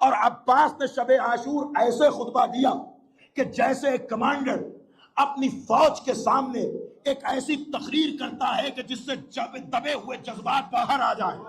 اور عباس نے شب عاشور ایسے خطبہ دیا کہ جیسے ایک کمانڈر اپنی فوج کے سامنے ایک ایسی تقریر کرتا ہے کہ جس سے دبے ہوئے جذبات باہر آ جائیں.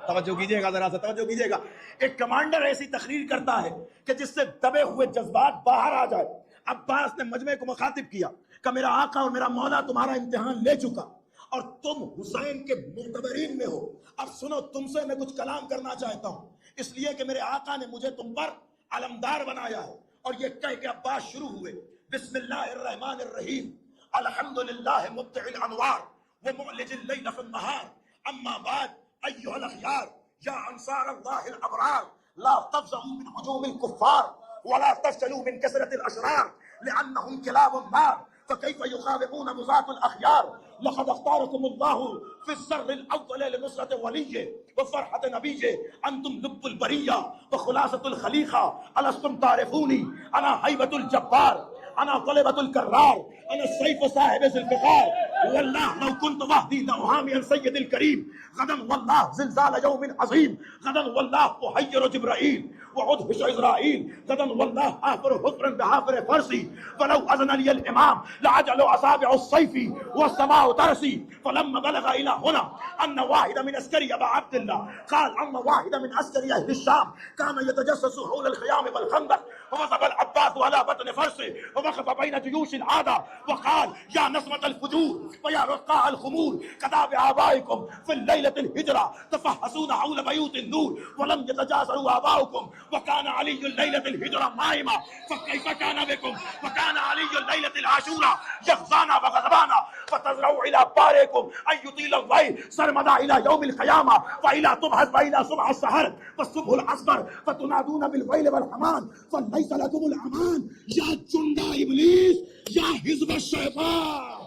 توجہ کیجئے گا، ذرا سا توجہ کیجئے گا. ایک کمانڈر ایسی تقریر کرتا ہے کہ جس سے دبے ہوئے جذبات باہر آ جائے. عباس نے مجمع کو مخاطب کیا کہ میرا آقا اور میرا مولا تمہارا امتحان لے چکا اور تم حسین کے معتبرین میں ہو. اب سنو، تم سے میں کچھ کلام کرنا چاہتا ہوں، اس لیے کہ میرے آقا نے مجھے تم پر علمدار بنایا ہے. اور یہ کہہ کے عباس شروع ہوئے، بسم اللہ الرحمن الرحیم، الحمدللہ مبدع الانوار ومعلج اللیل فی النہار، اما بعد ایھا الاخیار یا انصار اللہ الابرار لا تفزعوا من ہجوم الکفار ولا تفشلوا من کثرة الاشرار لانهم کلاب النار فكيف يخاذبون بذات الاخيار لقد اختاركم الله في السر الاول لنصرة وليه وفرحة نبيه انتم لب البرية وخلاصة الخليقة الستم تعرفوني انا هيبة الجبار انا طلبة الكرار انا السيف صاحب ذي الفقار والله لو كنت وحدي لأهامي سيد الكريم غدا والله زلزال يوم عظيم غدا والله أحير جبرائيل وأدهش إسرائيل غدا والله آفر حفرا بحافر فرسي فلو أذن لي الإمام لعجل أصابع السيف والسماء ترسي فلما بلغ إلى هنا أن واحد من عسكري أبا عبد الله قال أن واحد من عسكري أهل الشام كان يتجسس حول الخيام والخندق ووثب العباس على بطن فرسه ووقف بين جيوش العادة وقال يا نسمة الفجور ويا رقاع الخمور كذا بآبائكم في الليلة الهجرة تفحصون حول بيوت النور ولم يتجاسروا آباؤكم وكان علي الليلة الهجرة مائمة فكيف كان بكم وكان علي الليلة العاشورة يخزانا وغضبانا فتزرعوا إلى بارئكم أن يطيل الليل سرمدا إلى يوم القيامة وإلى تبحث وإلى صبح السحر فالصبح الأصغر فتنادون بالويل والحمان فليس لكم الأمان يا جند إبليس يا حزب الشيطان.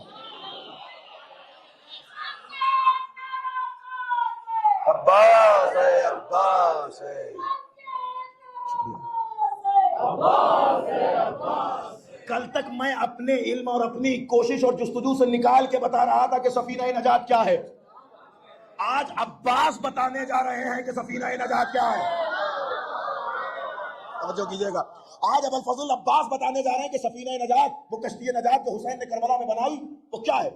عباس ہے، عباس ہے. کل تک میں اپنے علم اور اپنی کوشش اور جستجو سے نکال کے بتا رہا تھا کہ سفینہ نجات کیا ہے. آج عباس بتانے جا رہے ہیں کہ سفینہ نجات کیا ہے. توجہ کیجئے گا. آج ابو الفضل عباس بتانے جا رہے ہیں کہ سفینہ نجات، وہ کشتی نجات جو حسین نے کربلا میں بنائی، وہ کیا ہے.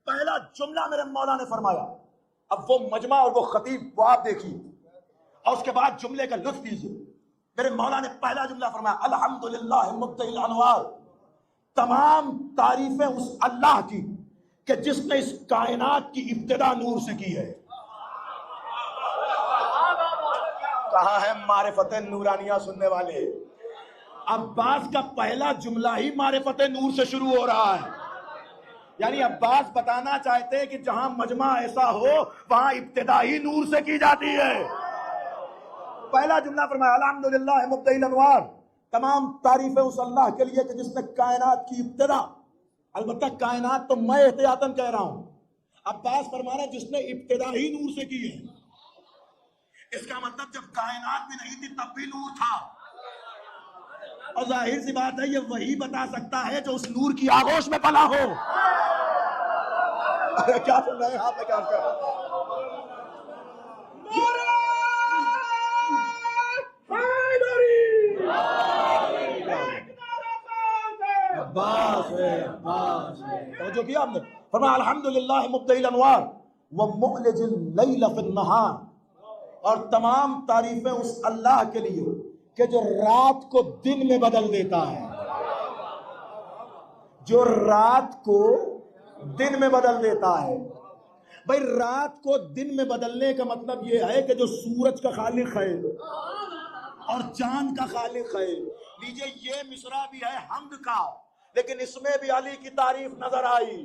پہلا جملہ میرے مولا نے فرمایا. اب وہ مجمع اور وہ خطیب وہ آپ دیکھیے اور اس کے بعد جملے کا لطف لیجیے. میرے مولا نے پہلا جملہ فرمایا الحمدللہ مبدع الانوار، تمام تعریفیں اس اللہ کی کہ جس نے اس کائنات کی ابتدا نور سے کی ہے. کہاں ہے معرفت نورانیہ سننے والے. عباس کا پہلا جملہ ہی معرفت نور سے شروع ہو رہا ہے. یعنی عباس بتانا چاہتے ہیں کہ جہاں مجمع ایسا ہو وہاں ابتدا ہی نور سے کی جاتی ہے. پہلا جملہ فرمایا الحمدللہ مبدع الانوار، تمام تعریفیں اس اللہ کے لیے کہ جس نے کائنات کی ابتدا، البتہ کائنات تو میں احتیاطاً کہہ رہا ہوں، عباس فرمانا جس نے ابتدا ہی نور سے کی ہے. اس کا مطلب جب کائنات بھی نہیں تھی تب بھی نور تھا. اور ظاہر سی بات ہے یہ وہی بتا سکتا ہے جو اس نور کی آغوش میں پلا ہو. کیا سن رہے ہیں آپ نے؟ کیا عباس ہے، عباس ہے. توجہ کیا آپ نے؟ فرمایا الحمدللہ مبدع الانوار ومعلج اللیل فی النہار، اور تمام تعریفیں اس اللہ کے لیے کہ جو رات کو دن میں بدل دیتا ہے. جو رات کو دن میں بدل دیتا ہے. بھائی رات کو دن میں بدلنے کا مطلب یہ ہے کہ جو سورج کا خالق ہے اور چاند کا خالق ہے. لیجئے یہ مصرع بھی ہے حمد کا، لیکن اس میں بھی علی کی تعریف نظر آئی.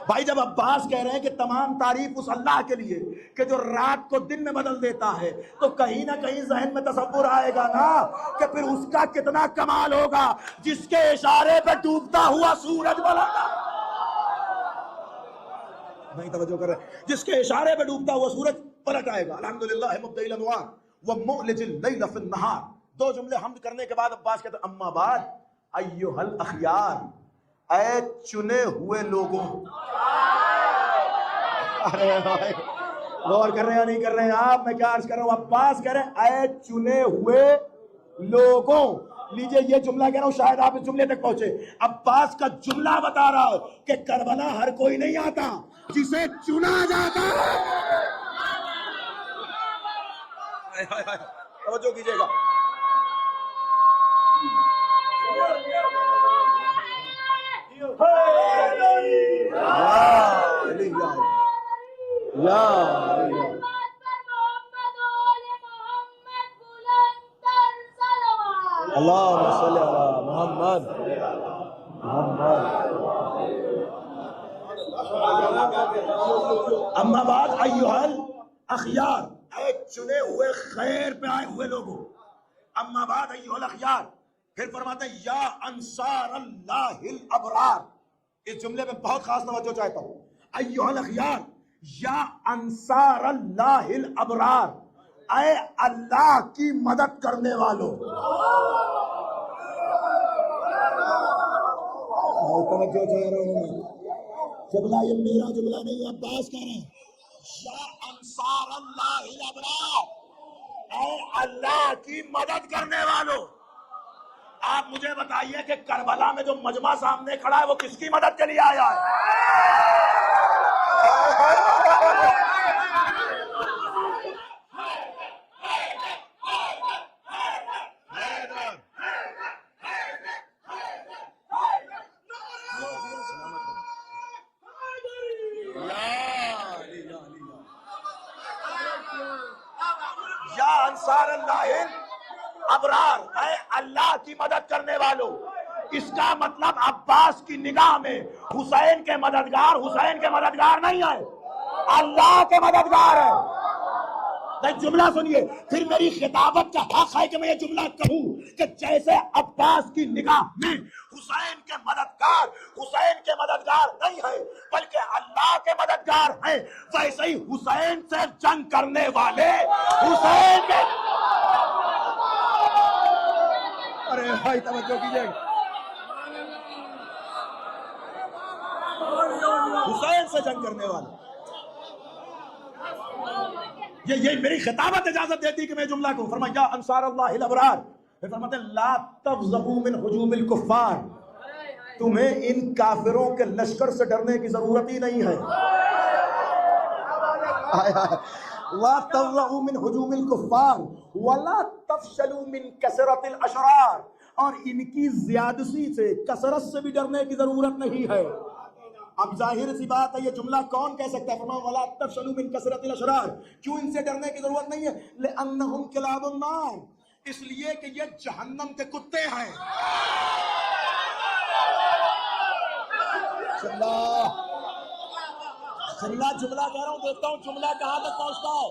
بھائی جب عباس کہہ رہے ہیں کہ تمام تعریف اس اللہ کے لیے کہ جو رات کو دن میں بدل دیتا ہے، تو کہیں نہ کہیں ذہن میں تصور آئے گا نا کہ پھر اس کا کتنا کمال ہوگا جس کے اشارے پہ ڈوبتا ہوا سورج بنا. نہیں توجہ کر رہے. جس کے اشارے پہ ڈوبتا ہوا سورج پلٹ آئے گا. الحمدللہ مبدع الانوار ومعلج اللیل فی النہار. دو جملے حمد کرنے کے بعد عباس کہتے ہیں اما بعد ایھا الاخیار، اے چنے ہوئے لوگوں. غور کر رہے ہیں یا نہیں کر رہے ہیں آپ؟ میں کیا عرض کر رہا ہوں؟ عباس کہہ رہے ہیں اے چنے ہوئے لوگوں. لیجئے یہ جملہ کہہ رہا ہوں، شاید آپ اس جملے تک پہنچے. عباس کا جملہ بتا رہا ہے کہ کربلا ہر کوئی نہیں آتا، جسے چنا جاتا ہے. توجہ کیجئے گا. اللہم صلی علی محمد. اما بعد ایھا الاخیار، اے چنے ہوئے خیر پہ آئے ہوئے لوگوں. اما بعد ایھا الاخیار، پھر فرماتے ہیں یا انصار اللہ الابرار. اس جملے میں بہت خاص توجہ چاہتا ہوں. ایھا الاخیار یا انصار اللہ الابرار، اے اللہ کی مدد کرنے والوں. توجہ چاہ رہا ہوں میں. جملہ یہ میرا جملہ نہیں، عباس کہہ رہے ہیں یا انصار اللہ الابرار، اے اللہ کی مدد کرنے والوں. آپ مجھے بتائیے کہ کربلا میں جو مجمع سامنے کھڑا ہے وہ کس کی مدد کے لیے آیا ہے؟ یا انصار اللہ ابرار، اے اللہ کی مدد کرنے والوں. اس کا مطلب عباس کی نگاہ میں حسین کے مددگار نہیں ہے، اللہ کے مددگار ہے. جملہ سنیے، پھر میری خطابت کا حق ہے کہ میں یہ جملہ کہوں کہ جیسے عباس کی نگاہ میں حسین کے مددگار نہیں ہے بلکہ اللہ کے مددگار ہیں، ویسے ہی حسین سے جنگ کرنے والے حسین کے. ارے بھائی توجہ کیجئے، حسین سے جنگ کرنے والے. یہ میری خطابت اجازت دیتی کہ میں جملہ کو فرمایا یا انصار اللہ الابرار. پھر فرماتے ہیں لا تفزعوا من ہجوم الکفار، تمہیں ان کافروں کے لشکر سے ڈرنے کی ضرورت ہی نہیں ہے. لا تفزعوا من ہجوم الکفار ولا تفشلوا من کثرت الاشرار، اور ان کی زیادتی سے، کثرت سے بھی ڈرنے کی ضرورت نہیں ہے. اب ظاہر سی بات ہے یہ جملہ کون کہہ سکتا ہے؟ فرمایا ولا تفشلوا من کثرت الاشرار. کیوں ان سے ڈرنے کی ضرورت نہیں ہے؟ لانہم کلاب النار، اس لیے کہ یہ جہنم کے کتے ہیں. جملہ کہہ رہا ہوں، دیکھتا ہوں جملہ کہاں تک پہنچتا ہے.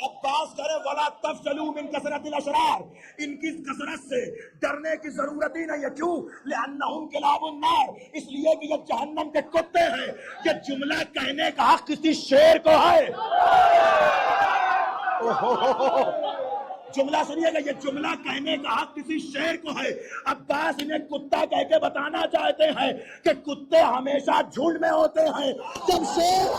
عباس کہہ رہے ولا تفشلوا من کثرت الاشرار، ان کی کثرت سے ڈرنے کی ضرورت ہی نہیں ہے. کیوں؟ لانہم کلاب النار، اس لیے کہ یہ جہنم کے کتے ہیں. یہ جملہ کہنے کا حق کسی شیر کو ہے. جملہ سنیے گا، یہ جملہ کہنے کا حق کسی شیر کو ہے. عباس انہیں کتا کہہ کے بتانا چاہتے ہیں کہ کتے ہمیشہ جھنڈ میں ہوتے ہیں، جب شیر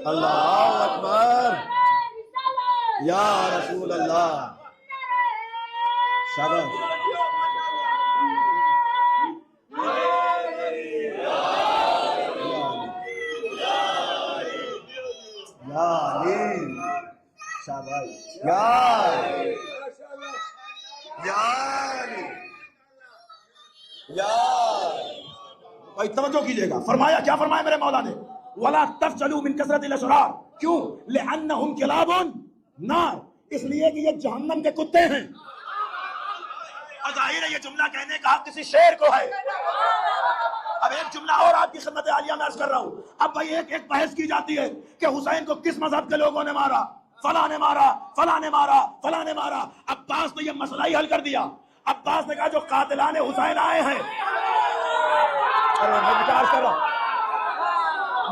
اللہ اکبر یا رسول اللہ. شاباش. یا علی، شاباش یا علی. بھائی توجہ کیجئے گا، فرمایا کیا فرمایا میرے مولا نے؟ وَلَا تَفْجَلُوا مِن كَثْرَةِ الْأَشْرَارِ. کیوں؟ لِأَنَّهُمْ كِلَابٌ نار، اس لیے کہ یہ جہنم کے کتے ہیں. اور ظاہر ہے یہ جملہ کہنے کا حق کسی شیر کو ہے. اب ایک جملہ اور آپ کی خدمت عالیہ میں عرض کر رہا ہوں. اب بھائی ایک بحث کی جاتی ہے کہ حسین کو کس مذہب کے لوگوں نے مارا، فلاں نے مارا، فلاں نے مارا، فلاں نے مارا. عباس نے یہ مسئلہ ہی حل کر دیا. عباس نے کہا جو قاتلان حسین آئے ہیں،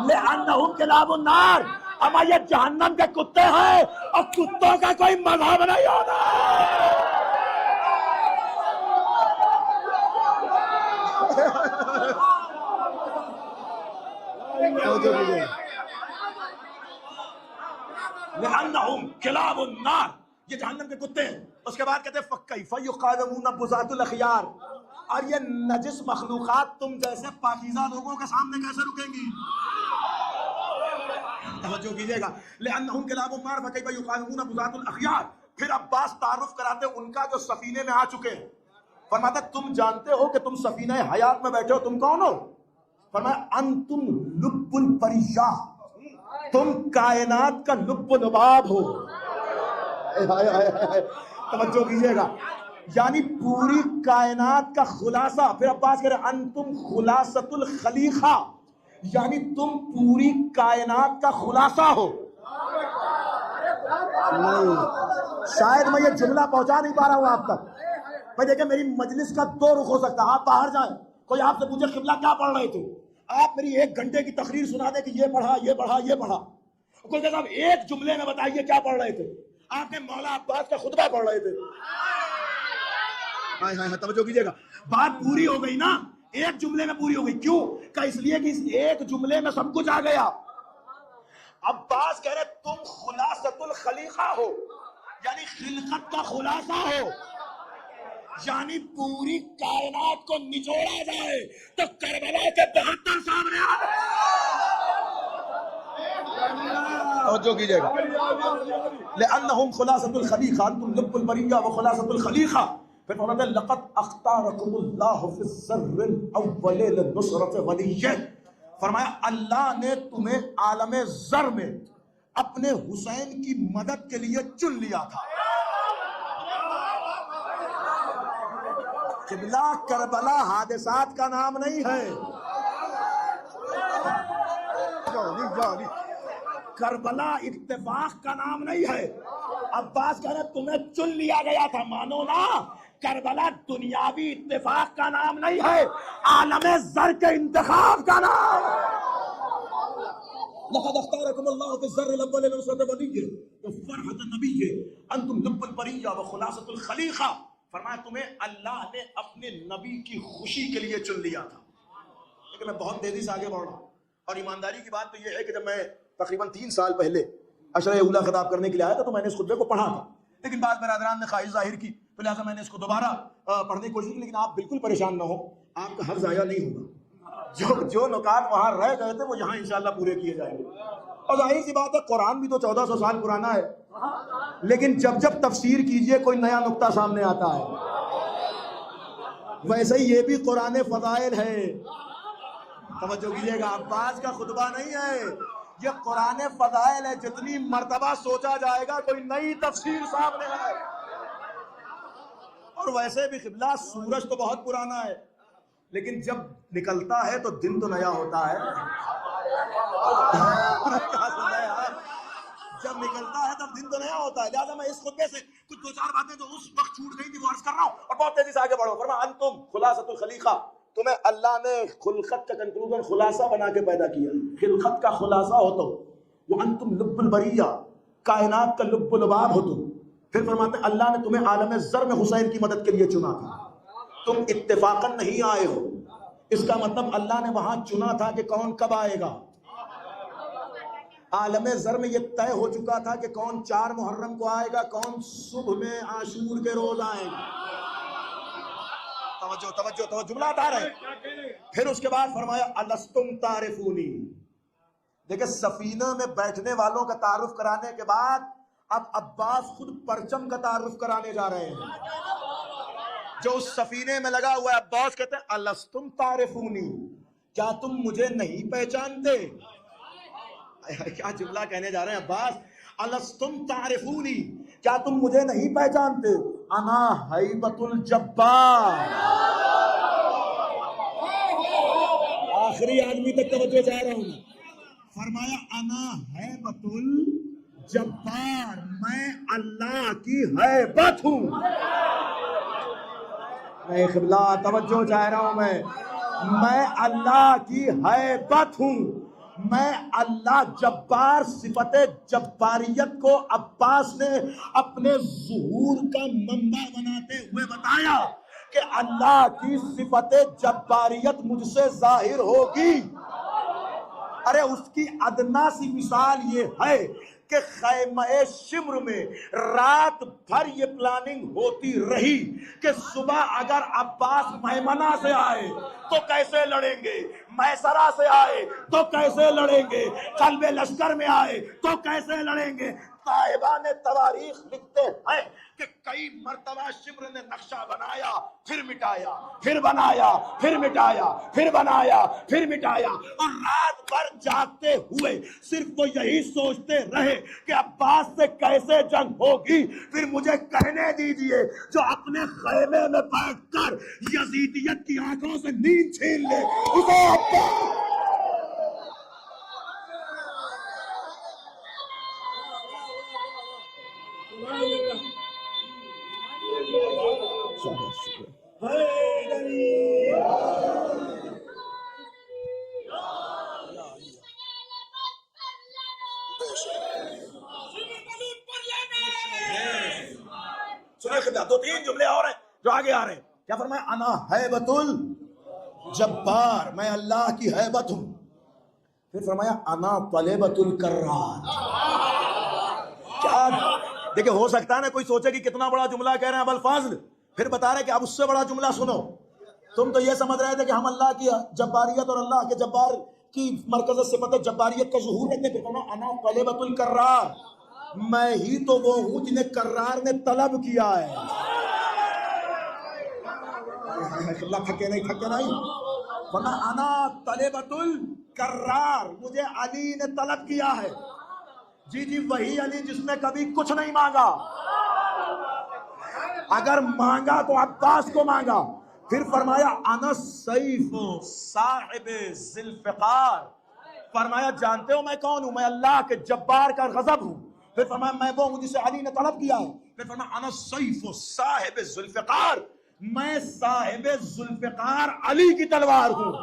لأنہم کلاب النار، اما یہ جہنم کے کتے ہیں اور کتوں کا کوئی مذہب نہیں ہوتا. لأنہم کلاب النار، یہ جہنم کے کتے ہیں. اس کے بعد کہتے ہیں فَكَيْفَ يُقَادَمُونَ بُزَاتُ الْأَخْيَارِ، اور یہ نجس مخلوقات تم جیسے پاکیزہ لوگوں کے سامنے کیسے رکیں گی؟ توجہ کیجئے گا. لأنہم کلاب النار فَكَيْفَ يُقَادَمُونَ بُزَاتُ الْأَخْيَارِ. پھر عباس تعارف کراتے ان کا جو سفینے میں آ چکے ہیں. فرماتا تم جانتے ہو کہ تم سفینہ حیات میں بیٹھے ہو، تم کون ہو؟ فرمایا انتم لب البریہ، تم کائنات کا لب و لباب ہو. توجہ کیجئے گا، یعنی پوری کائنات کا خلاصہ. پھر عباس کہہ رہے انتم خلاصۃ الخلیقہ، یعنی تم پوری کائنات کا خلاصہ ہو. شاید میں یہ جملہ پہنچا نہیں پا رہا ہوں آپ تک. بھائی دیکھیں میری مجلس کا دو رخ ہو سکتا ہے. آپ باہر جائیں، کوئی آپ سے پوچھے قبلہ کیا پڑھ رہے تھے، آپ میری 1 گھنٹے کی تقریر سنا دیں کہ یہ پڑھا یہ پڑھا یہ پڑھا. کوئی کہتا آپ ایک جملے میں بتائیے کیا پڑھ رہے تھے. آپ نے مولا عباس کا خطبہ پڑھ رہے تھے. توجہ کیجئے گا، بات پوری ہو گئی نا، ایک جملے میں پوری ہو گئی. کیوں کہ اس لیے کہ اس ایک جملے میں سب کچھ آ گیا. عباس کہہ رہے تم خلاصۃ الخلیقہ ہو، یعنی خلقت کا خلاصہ ہو، یعنی پوری کائنات کو نچوڑا جائے تو کربلا کے 72 سامنے آ گئے. توجہ کیجئے گا. لأنہم خلاصۃ الخلیقہ انتم لب البریہ وخلاصۃ الخلیقہ. پھر فرماتے ہیں لقد اختارکم اللہ فی الذر الاول لنصرۃ ولیہ. فرمایا اللہ نے تمہیں عالم ذر میں اپنے حسین کی مدد کے لیے چن لیا تھا. قبلہ کربلا حادثات کا نام نہیں ہے، کربلا اتفاق کا نام نہیں ہے. عباس کہہ رہے تمہیں چن لیا گیا تھا. مانو نا، کربلا دنیاوی اتفاق کا نام نہیں ہے، عالم ذر کے انتخاب کا نام. لقد اختارکم اللہ فی الذر الاول لنصرۃ ولیہ وفرحۃ نبیہ انتم لب البریہ وخلاصۃ الخلیقہ. فرمایا تمہیں اللہ نے اپنے نبی کی خوشی کے لیے چن لیا تھا. لیکن میں بہت تیزی سے آگے بڑھ رہا ہوں، اور ایمانداری کی بات تو یہ ہے کہ جب میں تقریباً 3 سال پہلے عشرہ اولیٰ خطاب کرنے کے لیے آیا تھا تو میں نے اس خطبے کو پڑھا تھا. لیکن بعض برادران نے خواہش ظاہر کی، تو لہٰذا میں نے اس کو دوبارہ پڑھنے کی کوشش کی. لیکن آپ بالکل پریشان نہ ہو، آپ کا حق ضائع نہیں ہوگا. جو نکات وہاں رہ گئے تھے وہ یہاں انشاءاللہ پورے کیے جائیں گے. اور ظاہر سی بات ہے قرآن بھی تو 1400 سال پرانا ہے، لیکن جب جب تفسیر کیجئے کوئی نیا نقطہ سامنے آتا ہے. ویسے ہی یہ بھی قرآن فضائل ہے. توجہ کیجئے گا، عباس کا خطبہ نہیں ہے، یہ قرآن فضائل ہے. جتنی مرتبہ سوچا جائے گا کوئی نئی تفسیر سامنے ہے. اور ویسے بھی قبلہ سورج تو بہت پرانا ہے، لیکن جب نکلتا ہے تو دن تو نیا ہوتا ہے. جب نکلتا ہے تب دن تو نیا ہوتا ہے. لہٰذا میں اس خطبے سے کچھ 2-4 باتیں جو اس وقت چھوٹ گئی تھی وہ عرض کر رہا ہوں، اور بہت تیزی سے آگے بڑھو. فرمایا انتم خلاصۃ الخلیقہ، تمہیں اللہ نے خلقت کا کنکلوژن خلاصہ بنا کے پیدا کیا. خلقت کا خلاصہ ہو تو وہ انتم لب البریہ، کائنات کا لب و لباب ہو تم. پھر فرماتے ہیں اللہ نے تمہیں عالم ذر میں حسین کی مدد کے لیے چنا تھا. تم اتفاقاً نہیں آئے ہو، اس کا مطلب اللہ نے وہاں چنا تھا کہ کون کب آئے گا. عالم ذر میں یہ طے ہو چکا تھا کہ کون 4 محرم کو آئے گا، کون صبح میں عاشور کے روز آئے گا. توجہ توجہ توجہ، جملہ آتا رہے. پھر اس کے بعد فرمایا الستم تعرفونی. دیکھیں سفینہ میں بیٹھنے والوں کا تعارف کرانے کے بعد اب عباس خود پرچم کا تعارف کرانے جا رہے ہیں جو اس سفینے میں لگا ہوا ہے. عباس کہتے ہیں الستم تعرفونی، کیا تم مجھے نہیں پہچانتے؟ کیا جملہ کہنے جا رہے ہیں عباس. الستم تعرفونی، کیا تم مجھے نہیں پہچانتے؟ انا ہیبت الجبار. آخری آدمی تک توجہ چاہ رہا ہوں. فرمایا انا ہیبت الجبار، میں اللہ کی ہیبت ہوں. اے قبلہ توجہ چاہ رہا ہوں، میں اللہ کی ہیبت ہوں. میں اللہ جبار صفت جباریت کو عباس نے اپنے ظہور کا منبع بناتے ہوئے بتایا کہ اللہ کی صفت جباریت مجھ سے ظاہر ہوگی. ارے اس کی ادنا سی مثال یہ ہے کہ خیمہ شمر میں رات بھر یہ پلاننگ ہوتی رہی کہ صبح اگر عباس میمنہ سے آئے تو کیسے لڑیں گے, میسرہ سے آئے تو کیسے لڑیں گے, قلب لشکر میں آئے تو کیسے لڑیں گے. صاحبان تواریخ لکھتے ہیں کہ کئی مرتبہ شمر نے نقشہ بنایا پھر مٹایا, پھر بنایا پھر مٹایا, پھر بنایا پھر مٹایا, اور رات بھر جاگتے ہوئے صرف وہ یہی سوچتے رہے کہ عباس سے کیسے جنگ ہوگی. پھر مجھے کہنے دیجئے جو اپنے خیمے میں بیٹھ کر یزیدیت کی آنکھوں سے نیند چھین لے اسے عباس. دو تین جملے اور ہیں جو آگے آ رہے ہیں. کیا فرمایا؟ انا ہیبت الجبار, میں اللہ کی ہیبت ہوں. پھر فرمایا انا طلبۃ الکرار. کیا دیکھیں, ہو سکتا ہے نا کوئی سوچے کہ کتنا بڑا جملہ کہہ رہے ہیں ابوالفاضل, پھر بتا رہے کہ اب اس سے بڑا جملہ سنو. تم تو یہ سمجھ رہے تھے کہ ہم اللہ کی جباریت اور اللہ کے جبار کی مرکز صفت جباریت کا ظہور رکھتے تھے. فرمایا انا طلبۃ الکرار, میں ہی تو وہ ہوں جنہیں کرار نے طلب کیا ہے. اللہ تھکے نہیں, تھکے نہیں. فرمایا انا طلبۃ الکرار, مجھے علی نے طلب کیا ہے. جی جی وہی علی جس نے کبھی کچھ نہیں مانگا, اگر مانگا تو عباس کو مانگا. پھر فرمایا انا السیف صاحب ذوالفقار, فرمایا جانتے ہو میں کون ہوں؟ میں اللہ کے جبار کا غضب ہوں. پھر فرمایا میں وہ ہوں جسے علی نے طلب کیا ہے. پھر فرمایا انا السیف صاحب ذوالفقار, میں صاحب ذوالفقار علی کی تلوار ہوں.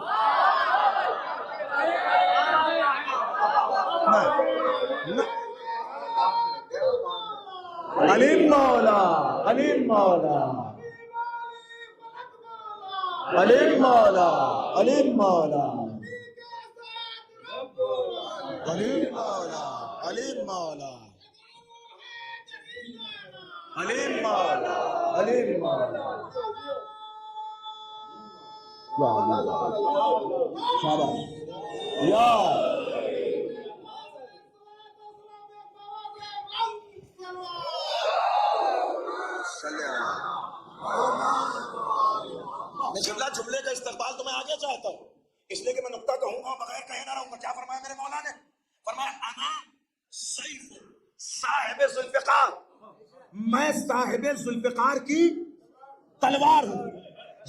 علی مولا, علی مولا, علی مولا, علی مولا, علی مولا, علی مولا, علی مولا, علی مولا. یا میں جملے کا استقبال تو میں آگے چاہتا ہوں, اس لیے کہ میں نقطہ کہوں گا بغیر کہے نہ رہوں گا. کیا فرمایا میرے مولا نے؟ فرمایا انا سیف صاحب ذوالفقار, میں صاحب ذوالفقار کی تلوار ہوں.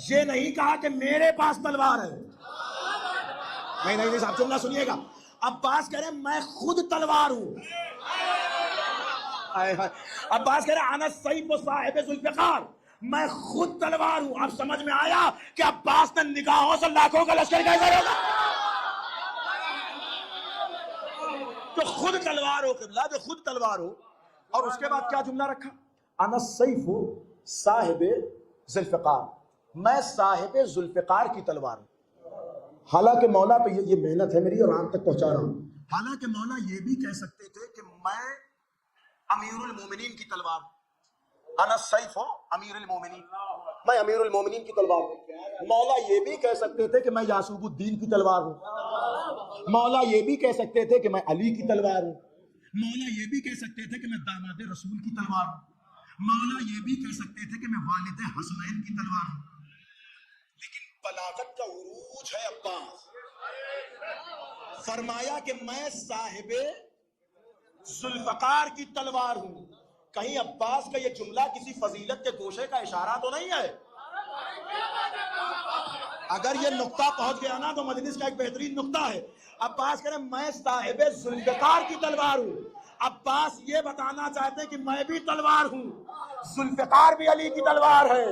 یہ نہیں کہا کہ میرے پاس تلوار ہے, نہیں نہیں صاحب جملہ سنیے گا. عباس کہہ رہے ہیں میں خود تلوار ہوں. عباس کہہ رہے ہیں انا السیف صاحب ذوالفقار, میں خود تلوار ہوں. اب سمجھ میں آیا کہ عباس نے نگاہوں سے لاکھوں کا لشکر کیسے روکا, جو خود تلوار ہو قبلہ, جو خود تلوار ہو. اور اس کے بعد کیا جملہ رکھا؟ انا السیف صاحب ذوالفقار, میں صاحب ذوالفقار کی تلوار ہوں. حالانکہ مولا پہ یہ محنت ہے میری اور آپ تک پہنچا رہا ہوں. حالانکہ مولا یہ بھی کہہ سکتے تھے کہ میں امیر المومنین کی تلوار ہوں. انا السیف امیر المومنین, میں امیر المومنین کی تلوار ہوں. مولا یہ بھی کہہ سکتے تھے کہ میں یعصوب الدین کی تلوار ہوں. مولا یہ بھی کہہ سکتے تھے کہ میں علی کی تلوار ہوں. مولا یہ بھی کہہ سکتے تھے کہ میں داماد رسول کی تلوار ہوں. مولا یہ بھی کہہ سکتے تھے کہ میں والد حسنین کی تلوار ہوں. لیکن بلاغت کا عروج ہے عباس. فرمایا کہ میں صاحب ذوالفقار کی تلوار ہوں. کہیں عباس کا یہ جملہ کسی فضیلت کے گوشے کا اشارہ تو نہیں ہے؟ اگر یہ نقطہ پہنچ گیا نا تو مجلس کا ایک بہترین نقطہ ہے. عباس کہہ رہے ہیں میں صاحب ذوالفقار کی تلوار ہوں. عباس یہ بتانا چاہتے ہیں کہ میں بھی تلوار ہوں, ذوالفقار بھی علی کی تلوار ہے.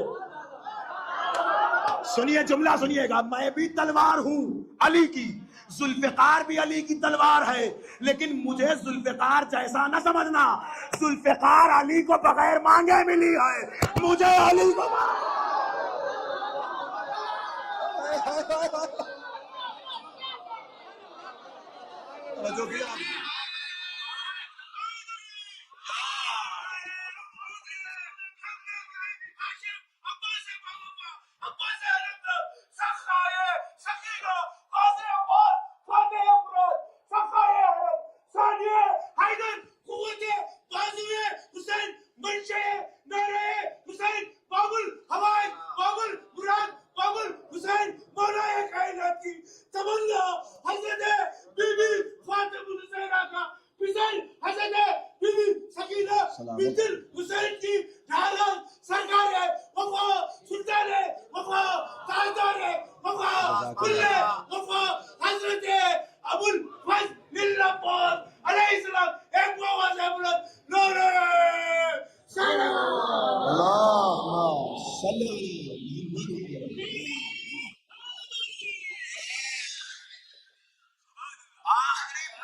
سنیے جملہ سنیے گا، میں بھی تلوار ہوں علی کی، ذوالفقار بھی علی کی تلوار ہے، لیکن مجھے ذوالفقار جیسا نہ سمجھنا، ذوالفقار علی کو بغیر مانگے ملی ہے، مجھے علی کو جو کیا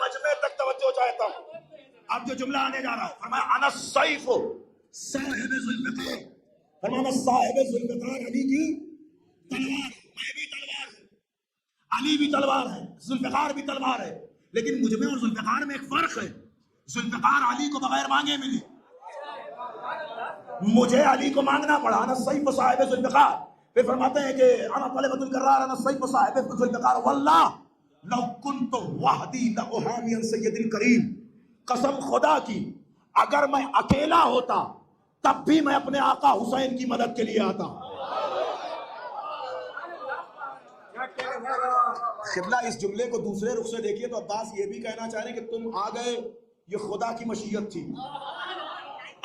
مجمع تک توجہ چاہتا ہوں. اب جو جملہ آنے جا رہا ہے، فرمایا انا السیف صاحب ذوالفقار، فرمایا صاحب ذوالفقار علی کی تلوار، میں بھی تلوار ہوں، علی بھی تلوار ہے، ذوالفقار بھی تلوار ہے، لیکن مجھ میں اور ذوالفقار میں ایک فرق ہے، ذوالفقار علی کو بغیر مانگے ملی، مجھے علی کو مانگنا پڑا. انا السیف صاحب ذوالفقار. پھر فرماتے ہیں کہ انا طلبۃ القرار انا السیف صاحب ذوالفقار واللہ لو کنت وحدی لأحامی سید الکریم، قسم خدا کی اگر میں اکیلا ہوتا تب بھی میں اپنے آقا حسین کی مدد کے لیے آتا. قبلہ اس جملے کو دوسرے رخ سے دیکھیے تو عباس یہ بھی کہنا چاہ رہے ہیں کہ تم آ گئے، یہ خدا کی مشیت تھی،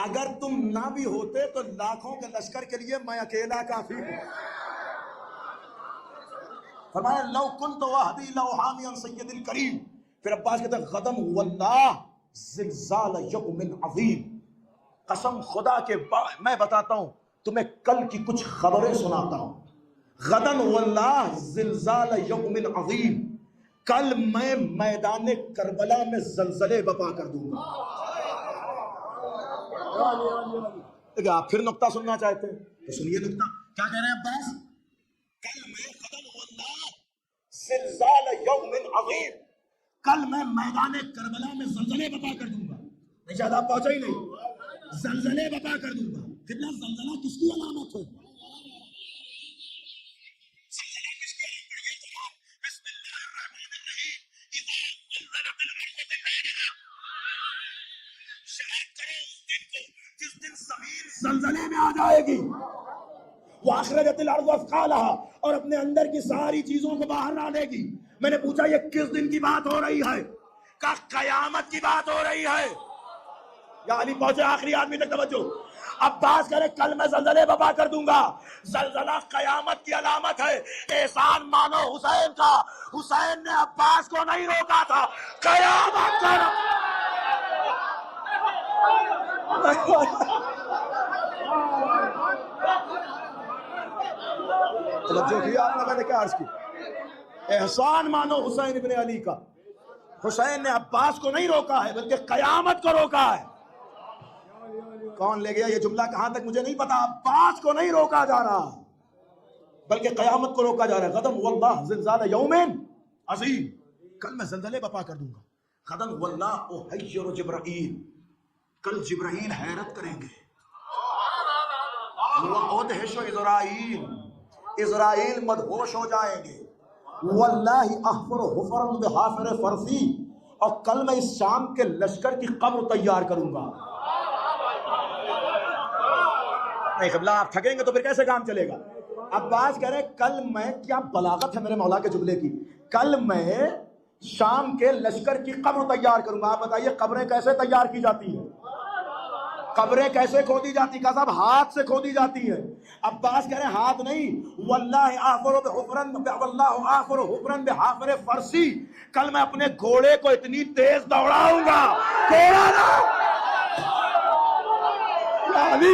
اگر تم نہ بھی ہوتے تو لاکھوں کے لشکر کے لیے میں اکیلا کافی ہوں. فرمایا لو کنت وحدی لأحامی سید الکریم. پھر عباس کہتے ہیں غدم واللہ زلزال یوم عظیم، قسم خدا کے میں بتاتا ہوں تمہیں کل کی کچھ خبریں سناتا ہوں. غدن واللہ زلزال یوم عظیم، کل میں میدان کربلا میں زلزلے بپا کر دوں گا. آپ پھر نقطہ سننا چاہتے ہیں تو سنیے نقطہ کیا کہہ رہے ہیں عباس. کل میں غدن واللہ زلزال یوم عظیم، کل میں میدان کربلا میں زلزلے بپا کر دوں گا. نہیں شاید آپ پہنچا ہی نہیں، زلزلے بپا کر دوں گا. کتنا زلزلہ کس کی علامت ہے؟ جس دن زمین زلزلے میں آ جائے گی، وَأَخْرَجَتِ الْأَرْضُ أَثْقَالَهَا، اور اپنے اندر کی ساری چیزوں کو باہر ڈالے گی. میں نے پوچھا یہ کس دن کی بات ہو رہی ہے؟ کہ قیامت کی بات ہو رہی ہے. یا علی پہنچے آخری آدمی تک توجہ. عباس کہہ رہے کل میں زلزلے بپا کر دوں گا. زلزلہ قیامت کی علامت ہے. احسان مانو حسین کا، حسین نے عباس کو نہیں روکا تھا، قیامت کا. توجہ کیا آپ نے میں نے کیا عرض کی؟ احسان مانو حسین ابن علی کا. حسین نے عباس کو نہیں روکا ہے بلکہ قیامت کو روکا ہے. کون لے گیا یہ جملہ کہاں تک مجھے نہیں پتا. عباس کو نہیں روکا جا رہا بلکہ قیامت کو روکا جا رہا ہے. غدم واللہ زلزال یوم عظیم، کل میں زلزلے بپا کر دوں گا. غدم واللہ احیر جبرائیل، کل جبرائیل حیرت کریں گے. وادہش اسرائیل، اسرائیل مدہوش ہو جائیں گے. واللہ احفر حفرا بحافر فرسی، اور کل میں اس شام کے لشکر کی قبر تیار کروں گا. نہیں قبلہ آپ تھکیں گے تو پھر کیسے کام چلے گا. عباس کہہ رہے کل میں، کیا بلاغت ہے میرے مولا کے جملے کی، کل میں شام کے لشکر کی قبر تیار کروں گا. آپ بتائیے قبریں کیسے تیار کی جاتی ہیں؟ قبریں کیسے کھودی جاتی؟ کہا صاحب ہاتھ سے کھودی جاتی ہے. عباس کہہ رہے ہاتھ نہیں، واللہ آفر حفرن بحافر فرسی، کل میں اپنے گھوڑے کو اتنی تیز دوڑاؤں گا. گھوڑا نہ علی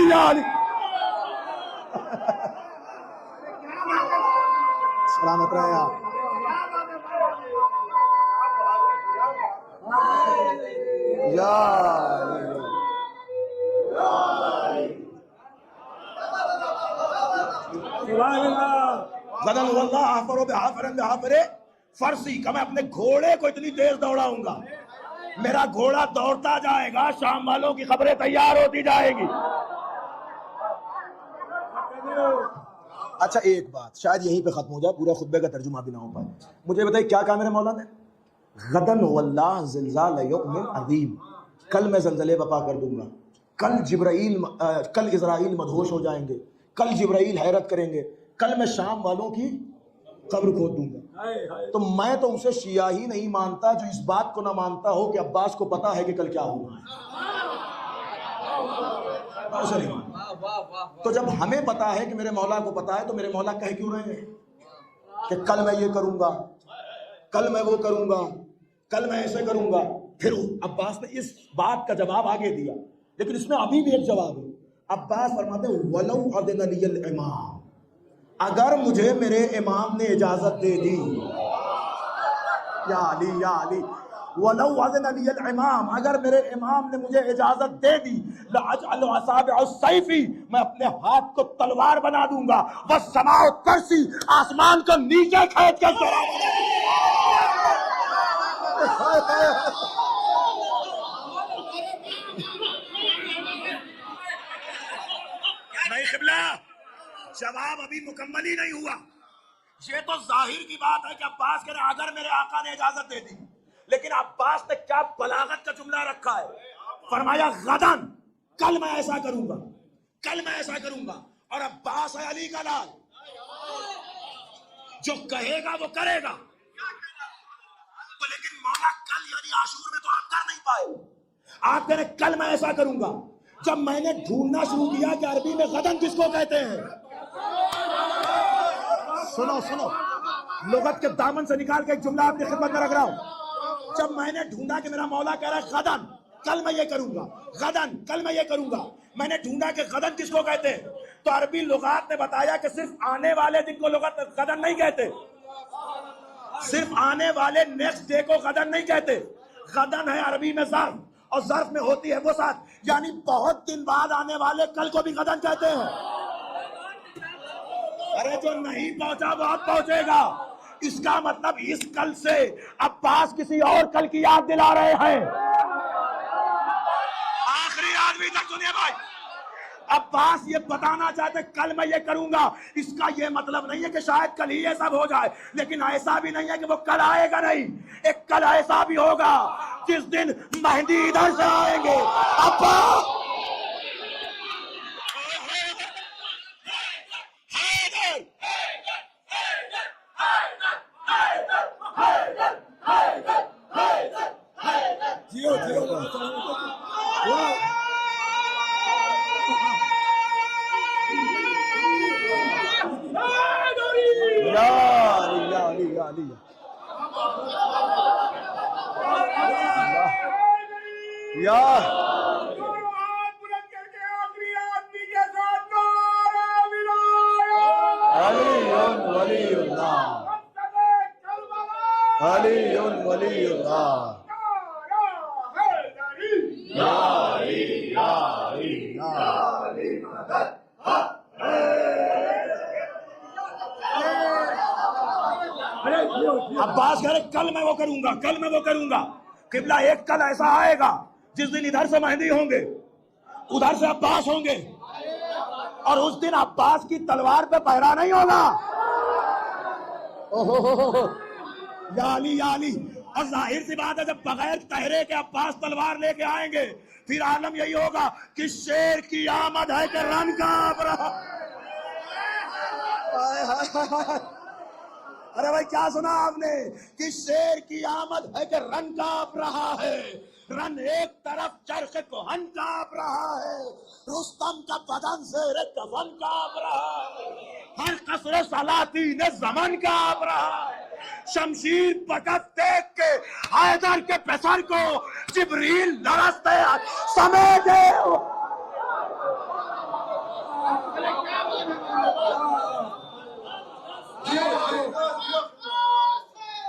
سلامت رہے آپ. یا غدن واللہ آفرو بحافرن بحافر فرسی کہ میں اپنے گھوڑے کو اتنی تیز دوڑاؤں گا، میرا گھوڑا دوڑتا جائے گا، شام والوں کی خبریں تیار ہوتی جائے گی. اچھا ایک بات شاید یہیں پہ ختم ہو جائے، پورا خطبے کا ترجمہ بھی نہ ہو پائے. مجھے بتائیے کیا کہا میرے مولا نے؟ غدن واللہ زلزال یوم عظیم، کل میں زلزلے بپا کر دوں گا، کل اسرائیل مدہوش ہو جائیں گے، کل جبرائیل حیرت کریں گے، کل میں شام والوں کی قبر کھود دوں گا. تو میں تو اسے شیعہ ہی نہیں مانتا جو اس بات کو نہ مانتا ہو کہ عباس کو پتا ہے کہ کل کیا ہونا ہے. اسے نہیں مانتا. تو جب ہمیں پتا ہے کہ میرے مولا کو پتا ہے تو میرے مولا کہہ کیوں رہے ہیں کہ کل میں یہ کروں گا، کل میں وہ کروں گا، کل میں ایسے کروں گا. پھر عباس نے اس بات کا جواب آگے دیا، لیکن اس میں ابھی بھی ایک جواب ہے. عباس فرماتے ہیں وَلَوْ أَذِنَ لِيَ الْإِمَامُ، اگر مجھے میرے امام نے اجازت دے دی. یا علی یا علی، وَلَوْ أَذِنَ لِيَ الْإِمَامُ، اگر میرے امام نے مجھے اجازت دے دی، لَأَجْعَلُ أَصَابِعَ السَّيْفِ، میں اپنے ہاتھ کو تلوار بنا دوں گا، وَالسَّمَاءُ تَرْسِي، آسمان کو نیچے کھینچ کر چلا دوں گا. نہیں قبلہ، جواب ابھی مکمل ہی نہیں ہوا. یہ تو ظاہر کی بات ہے کہ عباس کہہ رہے اگر میرے آقا نے اجازت دے دی، لیکن عباس نے کیا بلاغت کا جملہ رکھا ہے. فرمایا غدن، کل میں ایسا کروں گا، کل میں ایسا کروں گا. اور عباس ہے علی کا لال، جو کہے گا وہ کرے گا. لیکن مولا کل یعنی عاشور میں تو آپ کر نہیں پائے. آپ کہہ رہے کل میں ایسا کروں گا. جب میں نے ڈھونڈنا شروع کیا کہ عربی میں غدن کس کو کہتے ہیں، سنو سنو، لغت کے دامن سے نکال کے ایک جملہ آپ کی خدمت میں رکھ رہا ہوں. جب میں نے ڈھونڈا کہ میرا مولا کہہ رہا ہے غدن، کل میں یہ کروں گا، غدن کل میں یہ کروں گا، میں نے ڈھونڈا کہ غدن کس کو کہتے ہیں، تو عربی لغات نے بتایا کہ صرف آنے والے دن کو لغت غدن نہیں کہتے، صرف آنے والے نیکسٹ ڈے کو غدن نہیں کہتے. غدن ہے عربی میں ظرف، اور ظرف میں ہوتی ہے وسعت، یعنی بہت دن بعد آنے والے کل کو بھی غدن کہتے ہیں. ارے جو نہیں پہنچا وہ اب پہنچے گا. اس کا مطلب اس کل سے عباس کسی اور کل کی یاد دلا رہے ہیں. آخری آدمی تک سنیے بھائی، عباس یہ بتانا چاہتے کل میں یہ کروں گا. اس کا یہ مطلب نہیں ہے کہ شاید کل ہی یہ سب ہو جائے، لیکن ایسا بھی نہیں ہے کہ وہ کل آئے گا نہیں. ایک کل ایسا بھی ہوگا جس دن مہدی ادھر سے آئیں گے. عباس جیو جیو عباس کہہ رہے کل میں وہ کروں گا، کل میں وہ کروں گا. قبلہ ایک کل ایسا آئے گا جس دن ادھر سے مہدی ہوں گے، ادھر سے عباس ہوں گے، اور اس دن عباس کی تلوار پہ پہرا نہیں ہوگا. یا علی یا علی. اور ظاہر سی بات ہے جب بغیر پہرے کے عباس تلوار لے کے آئیں گے پھر عالم یہی ہوگا کہ شیر کی آمد ہے کہ رن کانپ رہا. ارے بھائی کیا سنا آپ نے کہ شیر کی آمد ہے کہ رن کانپ رہا ہے. رن ایک طرف چرخ کہن کانپ رہا ہے، رستم کا بدن زیر کفن کانپ رہا ہے، ہر قصر سلاطین زمن کانپ رہا ہے. شمشیر بکت دیکھ کے حیدر کے پسر کو جبریل لرزتے سمیٹے.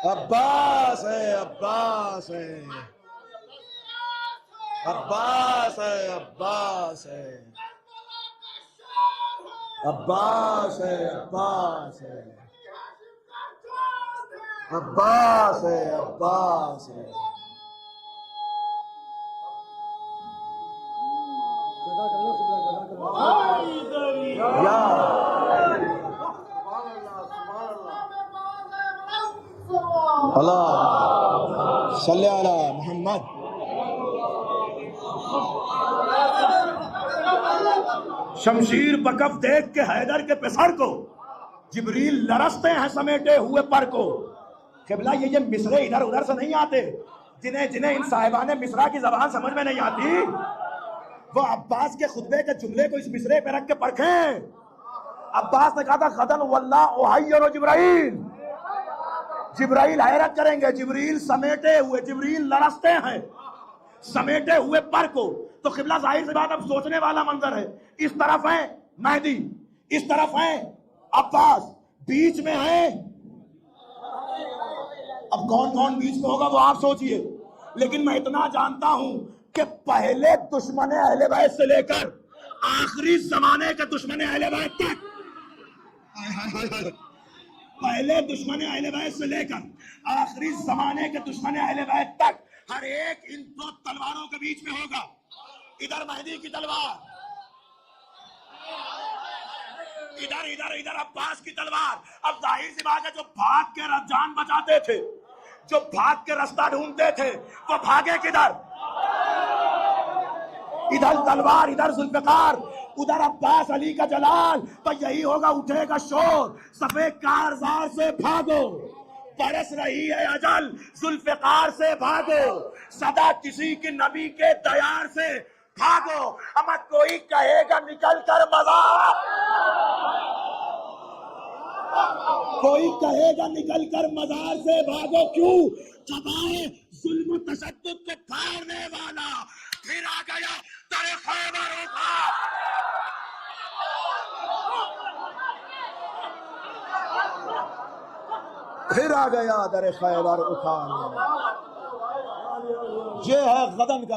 عباس ہے، عباس ہے، عباس ہے، عباس ہے، عباس ہے، عباس ہے، عباس ہے، عباس ہے. اللہ صلی علی محمد. شمشیر بکف دیکھ کے حیدر کے پسر کو جبریل لرزتے ہیں سمیٹے ہوئے پر کو. قبلہ یہ مصرے ادھر ادھر سے نہیں آتے. جنہیں ان صاحبان مصرا کی زبان سمجھ میں نہیں آتی وہ عباس کے خطبے کے جملے کو اس مصرے پہ رکھ کے پرکھیں. عباس نے کہا تھا غدن واللہ احیر جبرائیل، جبرائیل حیرت کریں گے. جبریل سمیٹے ہوئے، جبریل لرزتے ہیں سمیٹے ہوئے پر کو. تو قبلہ ظاہر سی بات اب سوچنے والا منظر ہے. اس طرف ہیں مہدی، اس طرف ہیں عباس، بیچ میں ہیں. اب کون کون بیچ میں ہوگا وہ آپ سوچئے، لیکن میں اتنا جانتا ہوں کہ پہلے دشمن اہل بیت سے لے کر آخری زمانے کے دشمن اہل بیت تک، پہلے دشمن اہل بیت سے لے کر آخری زمانے کے دشمن اہل بیت تک ہر ایک ان دو تلواروں کے بیچ میں ہوگا. ادھر مہدی کی تلوار، ادھر عباس کی تلوار. اب ظاہر سی بات ہے جو بھاگ کے جان بچاتے تھے، جو بھاگ کے رستہ ڈھونڈتے تھے، وہ بھاگے کدھر؟ ادھر تلوار، ادھر ذوالفقار، ادھر عباس علی کا جلال. تو یہی ہوگا، اٹھے گا شور صفے کارزار سے بھاگو، برس رہی ہے اجل ذوالفقار سے بھاگو، صدا کسی کی نبی کے دیار سے بھاگو. اما کوئی کہے گا نکل کر مزار، کوئی کہے گا نکل کر مزار سے بھاگو. کیوں؟ قبائے ظلم و تشدد کو پھاڑنے والا پھر آ گیا در خیبر اٹھا. پھر آ گیا در خیبر اٹھا. یہ ہے غدن کا